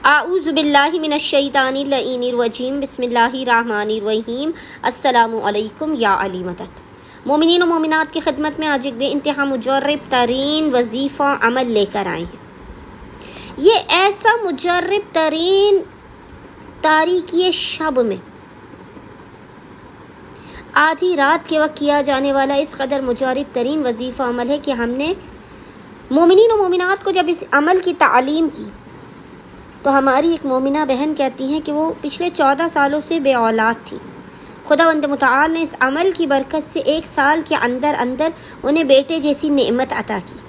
आऊज़ु बिल्लाहि मिनश्शैतानिर रजीम बिस्मिल्लाहिर्रहमानिर्रहीम। अस्सलामु अलैकुम या अली मदद। मोमिनीन और मोमिनात की खिदमत में आज एक बेइंतहा मुजर्रब तरीन वजीफ़ा अमल लेकर आए हैं। ये ऐसा मुजर्रब तरीन तारीकी शब में आधी रात के वक्त किया जाने वाला इस कदर मुजर्रब तरीन वजीफ़ा अमल है कि हमने मोमिनीन और मोमिनात को जब इस अमल की तालीम की तो हमारी एक मोमिना बहन कहती हैं कि वो पिछले 14 सालों से बे औलाद थी। खुदावंद मुतआल ने इस अमल की बरकत से 1 साल के अंदर अंदर उन्हें बेटे जैसी नेमत अता की।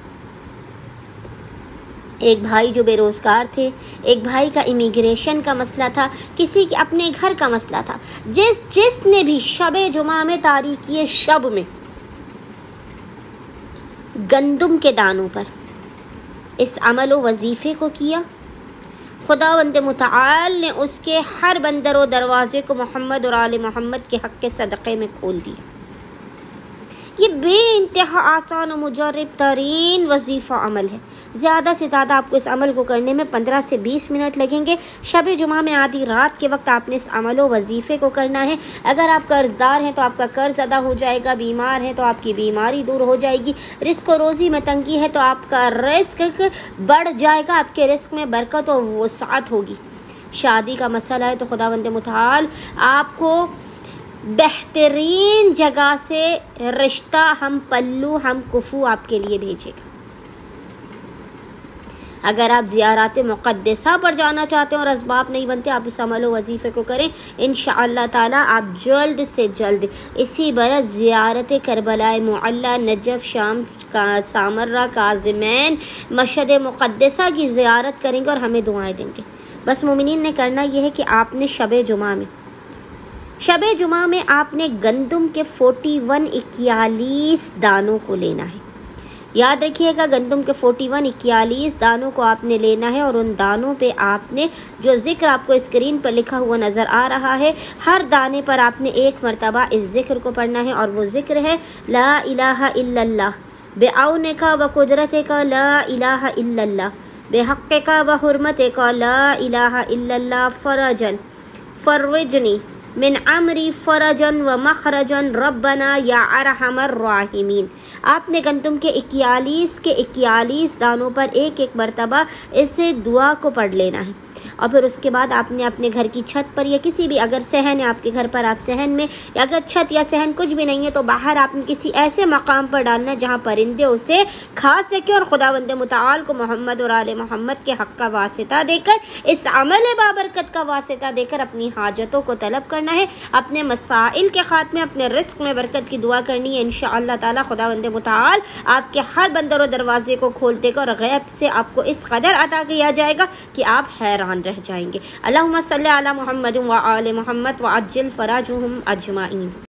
एक भाई जो बेरोज़गार थे, एक भाई का इमिग्रेशन का मसला था, किसी के अपने घर का मसला था। जिसने भी शबे जुमा में तारीकी शब में गंदुम के दानों पर इस अमल व वजीफ़े को किया, खुदावंद मुतआल ने उसके हर बंदर व दरवाजे को मोहम्मद और आले मोहम्मद के हक़ के सदक़े में खोल दिया। ये बेइंतहा आसान और मुजर्रब तरीन वजीफ़ा अमल है। ज़्यादा से ज़्यादा आपको इस अमल को करने में 15 से 20 मिनट लगेंगे। शब जुमा में आधी रात के वक्त आपने इस अमल व वजीफ़े को करना है। अगर आप कर्जदार हैं तो आपका कर्ज अदा हो जाएगा, बीमार हैं तो आपकी बीमारी दूर हो जाएगी, रिस्क और रोज़ी में तंगी है तो आपका रिस्क बढ़ जाएगा, आपके रिस्क में बरकत और वसाअत होगी। शादी का मसला है तो खुदावंद मुतआल आपको बेहतरीन जगह से रिश्ता हम पल्लू हम कुफू आपके लिए भेजेगा। अगर आप ज़ियारत मुक़द्दसा पर जाना चाहते हैं और असबाब नहीं बनते, आप इस अमल व वजीफ़े को करें। इंशाअल्लाह ताला आप जल्द से जल्द इसी बरस ज़ियारत करबला मुअल्ला, नजफ़, शाम का सामर्रा, काज़िमैन, मशहद मुक़द्दसा की ज़ियारत करेंगे और हमें दुआएं देंगे। बस मोमिनीन ने करना यह है कि आपने शब जुमा में आपने गंदुम के 41 दानों को लेना है। याद रखिएगा, गंदुम के 41 दानों को आपने लेना है और उन दानों पे आपने जो ज़िक्र आपको स्क्रीन पर लिखा हुआ नज़र आ रहा है, हर दाने पर आपने 1 मरतबा इस ज़िक्र को पढ़ना है और वो ज़िक्र है ला इलाहा इल्लल्लाह बेऔनिका व कुदरतिका ला इलाहा इल्लल्लाह बेहक़्क़िका व हुर्मतिका ला इलाहा इल्लल्लाह फरविजनी मिन अमरी फ़रजन व मखरजन रब्बना या अरहमर राहिमीन। आपने गंदुम के 41 दानों पर 1 मरतबा इस दुआ को पढ़ लेना है और फिर उसके बाद आपने अपने घर की छत पर या किसी भी, अगर सहन है आपके घर पर आप सहन में, या अगर छत या सहन कुछ भी नहीं है तो बाहर आपने किसी ऐसे मकाम पर डालना है जहाँ परिंदे उसे खा सके और खुदावंद मुतआल को मोहम्मद और आले मोहम्मद के हक़ का वासिता देकर, इस अमल बाबरकत का वासिता देकर अपनी हाजतों को तलब करना है, अपने मसाइल के खात्मे, अपने रिस्क में बरकत की दुआ करनी है। इंशाअल्लाह ताला खुदावंद मुतआल आपके हर बंदर और दरवाजे को खोल देगा और गैब से आपको इस कदर अता किया जाएगा कि आप हैरान रह जाएंगे। अल्लाहुम्मा सल्ली अला मुहम्मद व आले मुहम्मद व अज्जिल फराजुहुम अजमाइन।